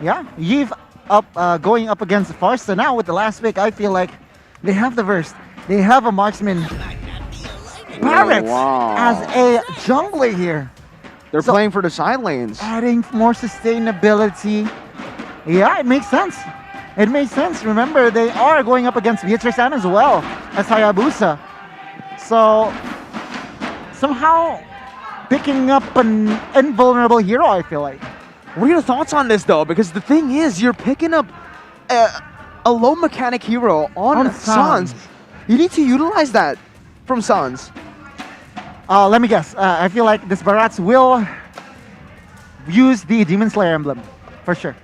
Yeah, Yves going up against Farsa now with the last pick. I feel like they have the verse. They have a marksman Barrett as a jungler here. They're playing for the side lanes. Adding more sustainability. Yeah, it makes sense. It makes sense. Remember, they are going up against Beatrix and as well as Hayabusa. So, somehow picking up an invulnerable hero, I feel like. What are your thoughts on this, though? Because the thing is, you're picking up a low mechanic hero on Sans. You need to utilize that from Sans. Let me guess. I feel like this Barats will use the Demon Slayer emblem, for sure.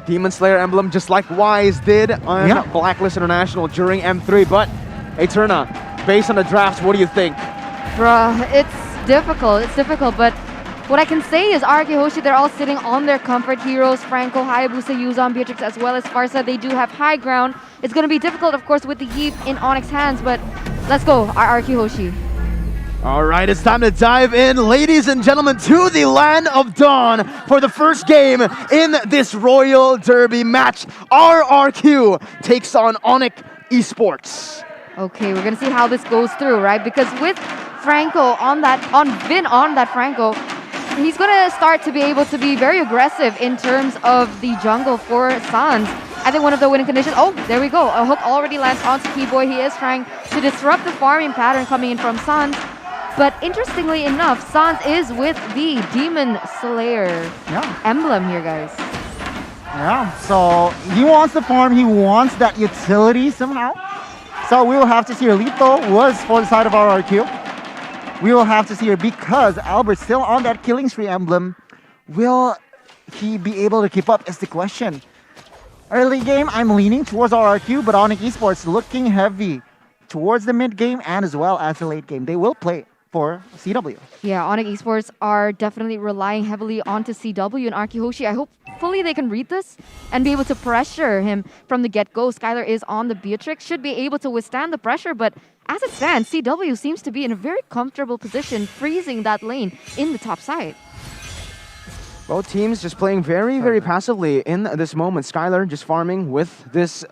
Demon Slayer emblem, just like Wise did on Blacklist International during M3. But, Eterna, based on the drafts, what do you think? Bruh, it's difficult. It's difficult, but what I can say is RRQ HOSHI, they're all sitting on their comfort heroes. Franco, Hayabusa, Yuzon, Beatrix, as well as Farsa. They do have high ground. It's going to be difficult, of course, with the Yves in Onyx hands, but let's go, RRQ HOSHI. All right, it's time to dive in, ladies and gentlemen, to the Land of Dawn for the first game in this Royal Derby match. RRQ takes on Onic Esports. Okay, we're going to see how this goes through, right? Because with Franco on that Franco, he's going to start to be able to be very aggressive in terms of the jungle for Sans. I think one of the winning conditions, oh, there we go. A hook already lands onto Keyboy. He is trying to disrupt the farming pattern coming in from Sans. But interestingly enough, Sans is with the Demon Slayer emblem here, guys. Yeah, so he wants the farm, he wants that utility somehow. So we will have to see her. Lito was for the side of RRQ. We will have to see her because Albert's still on that killing spree emblem. Will he be able to keep up is the question. Early game, I'm leaning towards RRQ, but Onic Esports looking heavy towards the mid game and as well as the late game. They will play for CW. Yeah, Onic Esports are definitely relying heavily onto CW and RRQ HOSHI. I hope fully they can read this and be able to pressure him from the get-go. Skylar is on the Beatrix, should be able to withstand the pressure, but as it stands, CW seems to be in a very comfortable position, freezing that lane in the top side. Both teams just playing very, very passively in this moment. Skylar just farming with this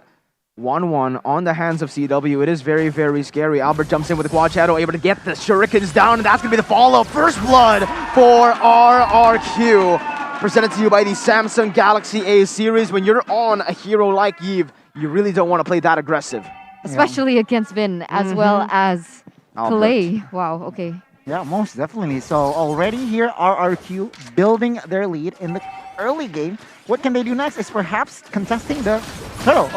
1-1 on the hands of CW. It is very, very scary. Albert jumps in with the quad shadow, able to get the shurikens down, and that's going to be the follow. First blood for RRQ. Presented to you by the Samsung Galaxy A series. When you're on a hero like Yves, you really don't want to play that aggressive. Especially against Vin, as well as Clay. Wow, okay. Yeah, most definitely. So already here, RRQ building their lead in the early game. What can they do next is perhaps contesting the turtle.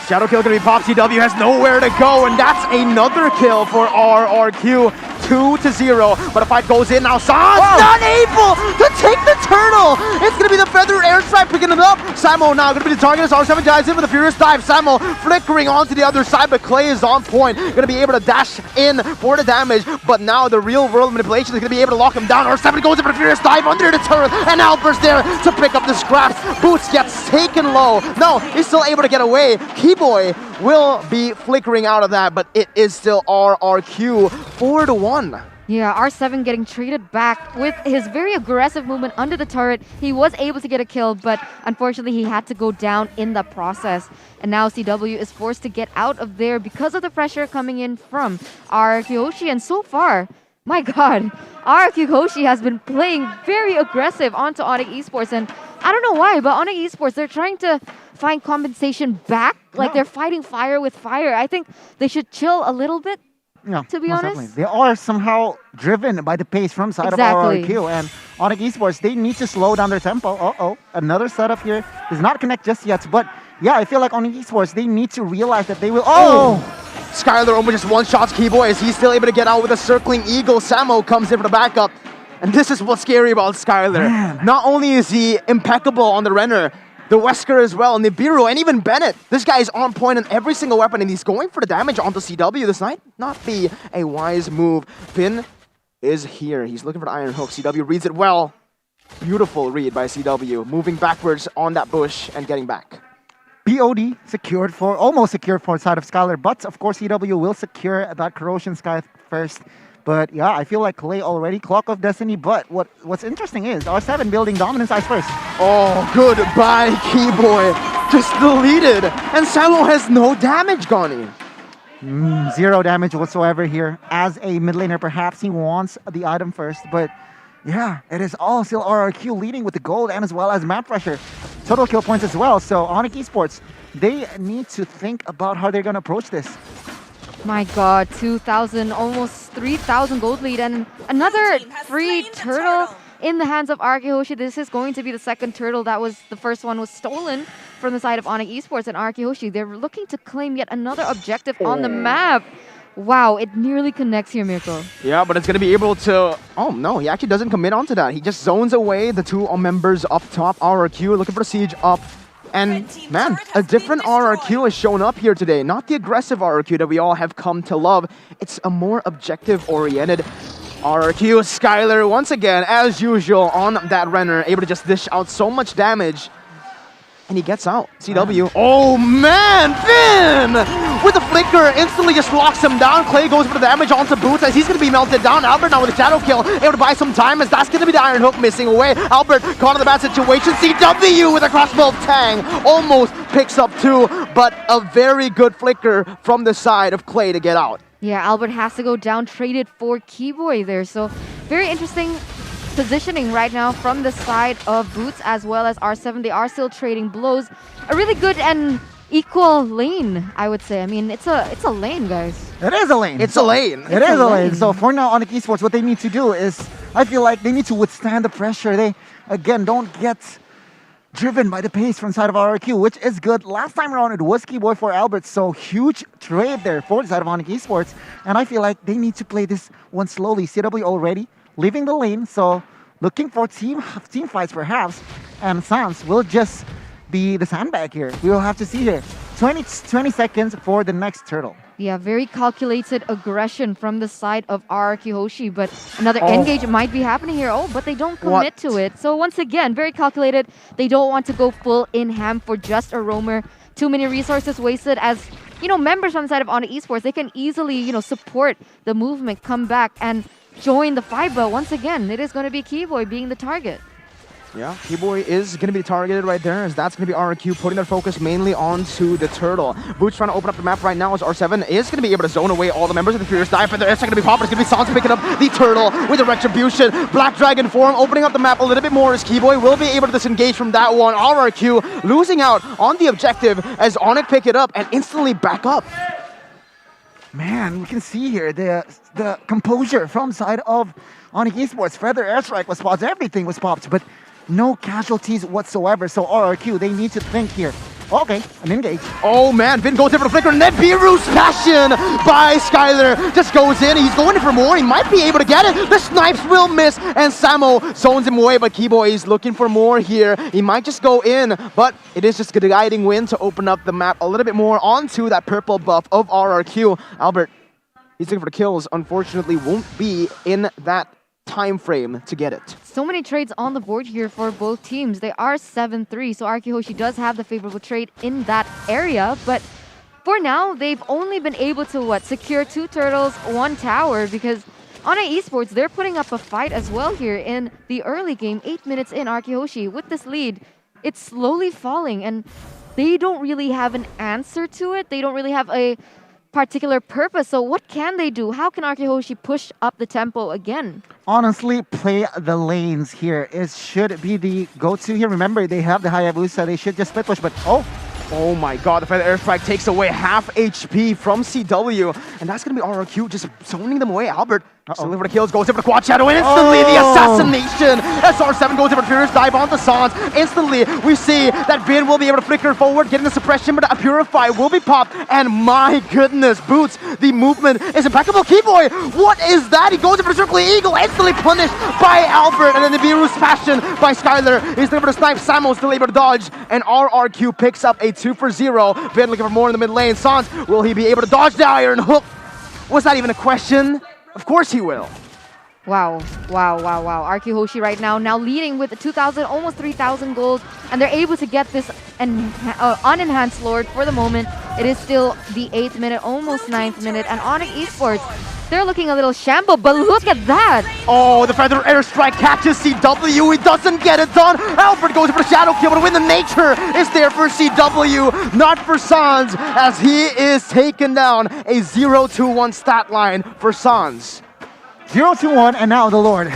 Shadow kill gonna be popped. CW has nowhere to go, and that's another kill for RRQ. 2-0, but a fight goes in now. Sans not able to take the turtle. It's gonna be the feather airstrike picking it up. Samo now gonna be the target as R7 dives in with a furious dive. Samo flickering onto the other side, but Clay is on point. Gonna be able to dash in for the damage, but now the real world manipulation is gonna be able to lock him down. R7 goes in for a furious dive under the turret, and Albert's there to pick up the scraps. Boots gets taken low. No, he's still able to get away. Keyboy will be flickering out of that, but it is still RRQ 4-1. Yeah, R7 getting traded back with his very aggressive movement under the turret. He was able to get a kill, but unfortunately he had to go down in the process. And now CW is forced to get out of there because of the pressure coming in from RRQ HOSHI. And so far, my god, RRQ HOSHI has been playing very aggressive onto Onic Esports. And I don't know why, but Onic Esports, they're trying to find compensation back. Like they're fighting fire with fire. I think they should chill a little bit. Yeah, to be honest, definitely. They are somehow driven by the pace from side of RRQ, and Onic Esports, they need to slow down their tempo. Another setup here does not connect just yet, but yeah, I feel like Onic Esports, they need to realize that they will. Skylar almost just one-shots Keyboy as he's still able to get out with a circling eagle. Samo comes in for the backup, and this is what's scary about Skylar. Man. Not only is he impeccable on the Renner, the Wesker as well, Nibiru, and even Bennett. This guy is on point on every single weapon, and he's going for the damage onto CW. This might not be a wise move. Finn is here. He's looking for the Iron Hook. CW reads it well. Beautiful read by CW, moving backwards on that bush and getting back. POD secured for, almost secured for side of Skylar, but of course CW will secure that Corrosion Sky first. But yeah, I feel like Clay already clock of destiny. But what's interesting is R7 building dominance ice first. Oh, goodbye, Keyboy. Just deleted. And Samo has no damage gone in. Zero damage whatsoever here. As a mid laner, perhaps he wants the item first. But yeah, it is all still RRQ leading with the gold and as well as map pressure. Total kill points as well. So Onic Esports, they need to think about how they're going to approach this. My god, 2,000, almost 3,000 gold lead, and another free turtle in the hands of RRQ HOSHI. This is going to be the second turtle. The first one was stolen from the side of Onic Esports, and RRQ HOSHI, they're looking to claim yet another objective on the map. Wow, it nearly connects here, Mirko. Yeah, but it's going to be able to... Oh, no, he actually doesn't commit onto that. He just zones away the two members up top. RRQ looking for the siege up. And man, a different RRQ has shown up here today. Not the aggressive RRQ that we all have come to love. It's a more objective-oriented RRQ. Skylar, once again, as usual, on that Renner, able to just dish out so much damage. And he gets out. CW. Oh man, Finn! With the flicker, instantly just locks him down. Clay goes for the damage onto Boots as he's going to be melted down. Albert now with a shadow kill, able to buy some time as that's going to be the Iron Hook missing away. Albert caught in the bad situation. CW with a crossbow tang. Almost picks up two, but a very good flicker from the side of Clay to get out. Yeah, Albert has to go down, traded for Keyboy there. So very interesting positioning right now from the side of Boots as well as R7. They are still trading blows. A really good and equal lane, I would say. I mean, it's a lane, guys. It is a lane. It's a lane. It is a lane. So for now, Onic Esports, what they need to do is, I feel like they need to withstand the pressure. They, again, don't get driven by the pace from side of RRQ, which is good. Last time around, it was Keyboy for Albert, so huge trade there for the side of Onic Esports. And I feel like they need to play this one slowly. CW already leaving the lane, so looking for team fights perhaps. And Sans will just be the sandbag here. We will have to see here. 20 seconds for the next turtle. Yeah, very calculated aggression from the side of RRQ HOSHI, but another engage might be happening here. Oh, but they don't commit to it. So once again, very calculated. They don't want to go full in ham for just a roamer. Too many resources wasted as, you know, members from the side of Onic Esports, they can easily, you know, support the movement, come back and join the fight. But once again, it is going to be Keyboy being the target. Yeah, Keyboy is going to be targeted right there, as that's going to be RRQ putting their focus mainly onto the turtle. Boots trying to open up the map right now as R7 is going to be able to zone away all the members of the Furious Dive, but there's going to be Pop. It's going to be Sans picking up the turtle with the Retribution. Black Dragon form, opening up the map a little bit more as Keyboy will be able to disengage from that one. RRQ losing out on the objective as Onic pick it up and instantly back up. Man, we can see here the composure from side of Onic Esports. Feather airstrike was popped, everything was popped, but no casualties whatsoever. So RRQ, they need to think here. Okay, an engage. Oh man, Vin goes in for the flicker, and then Beeroo's passion by Skylar just goes in. He's going in for more. He might be able to get it. The snipes will miss, and Samo zones him away, but Keyboy is looking for more here. He might just go in, but it is just a guiding win to open up the map a little bit more onto that purple buff of RRQ. Albert, he's looking for the kills. Unfortunately, won't be in that time frame to get it. So many trades on the board here for both teams. They are 7-3, so RRQ HOSHI does have the favorable trade in that area, but for now, they've only been able to, secure 2 turtles, 1 tower, because Onic Esports, they're putting up a fight as well here in the early game. 8 minutes in, RRQ HOSHI, with this lead, it's slowly falling, and they don't really have an answer to it. They don't really have a particular purpose. So what can they do? How can RRQ HOSHI push up the tempo again? Honestly, play the lanes here. It should be the go-to here. Remember, they have the Hayabusa. They should just split push, but oh my god, the Feather Airstrike takes away half HP from CW, and that's going to be RRQ just zoning them away. Albert still looking for the kills, goes in for the quad shadow, and instantly the assassination. SR7 goes in for the Furious Dive onto Sans. Instantly, we see that Vin will be able to flicker forward, getting the suppression, but a Purify will be popped, and my goodness, Boots, the movement is impeccable. Keyboy, what is that? He goes in for the Circling Eagle, instantly punished by Albert, and then the Beeroo's Passion by Skylar. He's looking for the snipe, Samo still able to dodge, and RRQ picks up a 2-for-0. Vin looking for more in the mid lane. Sans, will he be able to dodge the Iron Hook? Was that even a question? Of course he will. Wow. RRQ HOSHI right now leading with 2,000, almost 3,000 gold, and they're able to get this unenhanced Lord for the moment. It is still the 8th minute, almost 9th minute, and Onic Esports, they're looking a little shamble, but look at that. Oh, the feather airstrike catches CW. He doesn't get it done. Albert goes for the shadow kill, but when the nature is there for CW, not for Sans, as he is taken down. A 0-2-1 stat line for Sans. 0-2-1, and now the Lord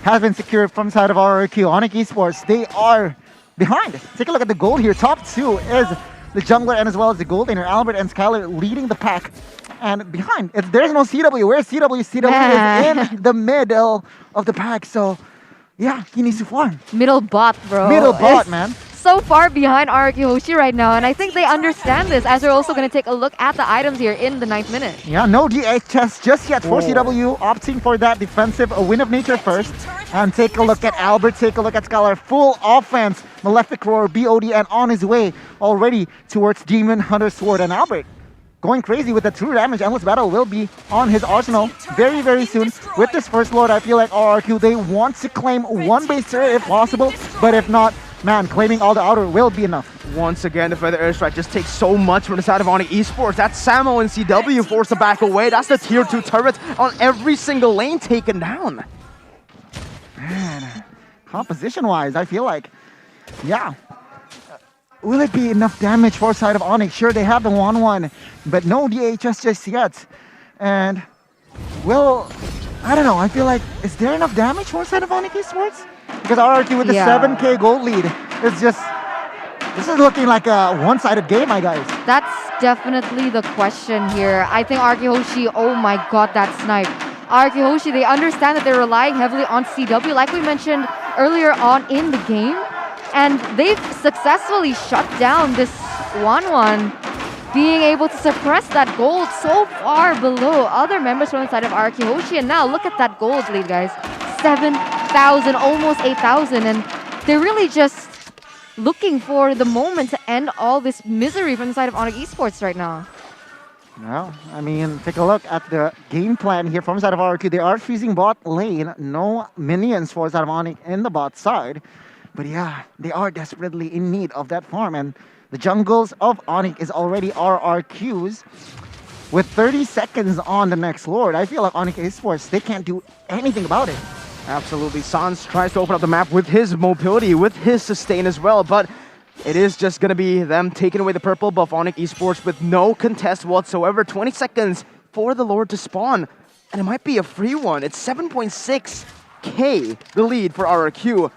has been secured from side of RRQ. Onic Esports, they are behind. Take a look at the gold here. Top two is the jungler and as well as the gold laner. Albert and Skylar leading the pack. And behind, there's no CW. Where's CW? CW is in the middle of the pack. So, yeah, he needs to farm. Middle bot, bro. Middle bot, It's man. so far behind RRQ HOSHI right now, and I think they understand this as they're also going to take a look at the items here in the 9th minute. Yeah, no DHS just yet for CW, opting for that defensive win of nature first. And take a look at Albert, take a look at Skylar. Full offense, Malefic Roar, BOD, and on his way already towards Demon Hunter Sword. And Albert going crazy with the true damage. Endless Battle will be on his arsenal very, very soon. With this first Lord, I feel like RRQ, they want to claim one base turret if possible, but if not, man, claiming all the outer will be enough. Once again, the feather airstrike just takes so much from the side of Onic Esports. That's Samo and CW forced to back away. That's the tier 2 turret on every single lane taken down. Man, composition-wise, I feel like, yeah. Will it be enough damage for side of Onic? Sure, they have the 1-1, but no DHS just yet. And, well, I don't know. I feel like, is there enough damage for side of Onic Esports? Because RRQ with the 7K gold lead is just, this is looking like a one-sided game, my guys. That's definitely the question here. I think RRQ HOSHI, oh my god, that snipe. RRQ HOSHI, they understand that they're relying heavily on CW, like we mentioned earlier on in the game. And they've successfully shut down this 1-1, being able to suppress that gold so far below other members from the side of RRQ HOSHI. And now look at that gold lead, guys. 7,000, almost 8,000. And they're really just looking for the moment to end all this misery from the side of Onic Esports right now. Well, I mean, take a look at the game plan here from the side of RRQ. They are freezing bot lane. No minions for the side of Onic in the bot side. But yeah, they are desperately in need of that farm. And the jungles of Onic is already RRQs. With 30 seconds on the next Lord, I feel like Onic Esports, they can't do anything about it. Absolutely. Sans tries to open up the map with his mobility, with his sustain as well. But it is just going to be them taking away the purple buff. Onic Esports with no contest whatsoever. 20 seconds for the Lord to spawn. And it might be a free one. It's 7.6k the lead for RRQ.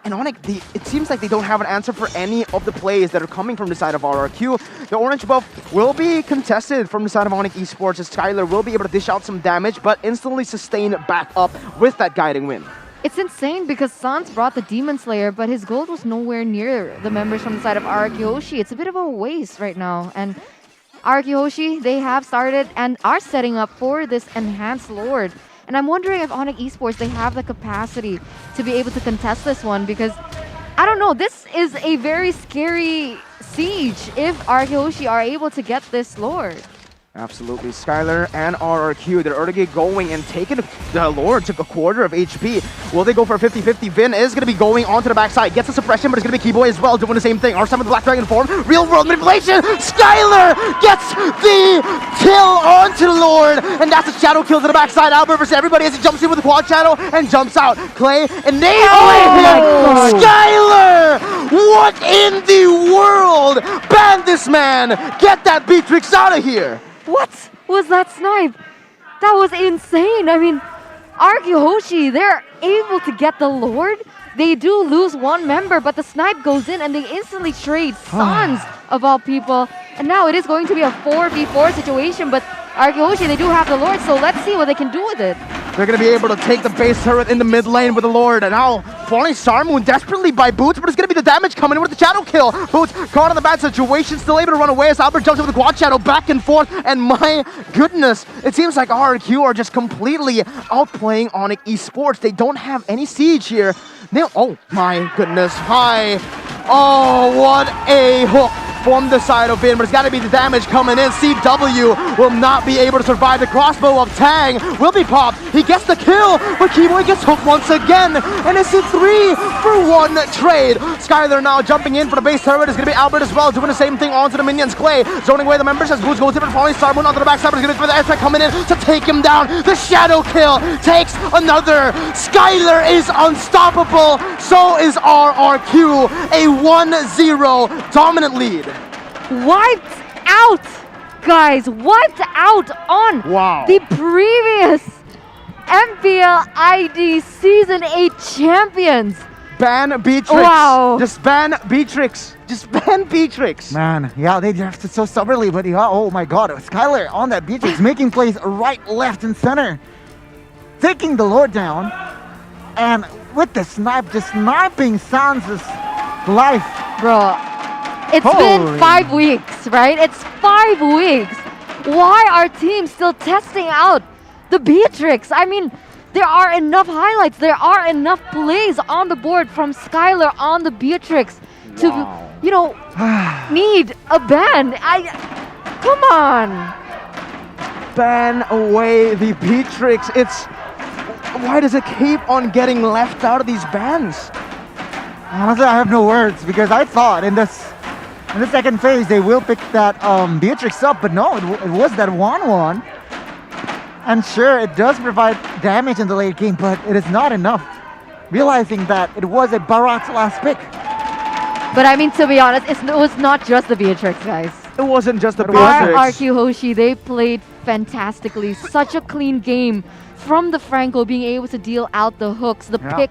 And Onic, it seems like they don't have an answer for any of the plays that are coming from the side of RRQ. The orange buff will be contested from the side of Onic Esports as Skylar will be able to dish out some damage, but instantly sustain back up with that guiding win. It's insane because Sans brought the Demon Slayer, but his gold was nowhere near the members from the side of RRQ HOSHI. It's a bit of a waste right now. And RRQ HOSHI, they have started and are setting up for this enhanced Lord. And I'm wondering if Onic Esports, they have the capacity to be able to contest this one because, I don't know, this is a very scary siege if RRQ HOSHI are able to get this Lord. Absolutely. Skylar and RRQ, they're already going and taking the Lord, took a quarter of HP. Will they go for a 50-50? Vin is going to be going onto the backside. Gets a suppression, but it's going to be Keyboy as well, doing the same thing. R7 with the Black Dragon form. Real world manipulation. Skylar gets the kill onto the Lord, and that's a shadow kill to the backside. Albert versus everybody as he jumps in with the quad shadow and jumps out. Clay enabling him. Skylar! What in the world? Ban this man! Get that Beatrix out of here! What was that snipe? That was insane. I mean, RRQ HOSHI, they're able to get the Lord. They do lose one member, but the snipe goes in and they instantly trade Sans of all people. And now it is going to be a 4v4 situation, but RRQ HOSHI, they do have the Lord, so let's see what they can do with it. They're going to be able to take the base turret in the mid lane with the Lord. And now falling Sarmoon desperately by Boots, but it's going to be the damage coming in with the shadow kill. Boots caught in the bad situation, still able to run away as Albert jumps over the quad shadow back and forth. And my goodness, it seems like RRQ are just completely outplaying Onic Esports. They don't have any siege here. Oh my goodness, hi. Oh, what a hook from the side of Finn, but it's got to be the damage coming in. CW will not be able to survive. The crossbow of Tang will be popped. He gets the kill, but Keyboy gets hooked once again. And it's a 3-for-1 trade. Skylar now jumping in for the base turret. It's going to be Albert as well, doing the same thing onto the minions. Clay zoning away the members as Boots goes in for falling star. Moon onto the backside, but it's going to be for the airstrike coming in to take him down. The shadow kill takes another. Skylar is unstoppable. So is RRQ. A 1-0 dominant lead. Wiped out, guys. Wiped out on the previous MPL ID Season 8 champions. Ban Beatrix. Wow. Just ban Beatrix. Just ban Beatrix. Man, yeah, they drafted so stubbornly, but yeah, oh my god, Skylar on that Beatrix, making plays right, left, and center. Taking the Lord down, and with the snipe, just sniping Sans' life. Bro, it's been 5 weeks, right? It's 5 weeks. Why are teams still testing out the Beatrix? I mean, there are enough highlights, there are enough plays on the board from Skylar on the Beatrix to, you know, need a ban. Come on. Ban away the Beatrix. Why does it keep on getting left out of these bans? Honestly, I have no words because I thought in the second phase they will pick that Beatrix up, but no, it was that 1-1. And sure, it does provide damage in the late game, but it is not enough. Realizing that it was a Barat's last pick. But I mean, to be honest, it was not just the Beatrix, guys. It wasn't just the Beatrix. RRQ Hoshi, they played fantastically. Such a clean game from the Franco, being able to deal out the hooks, the pick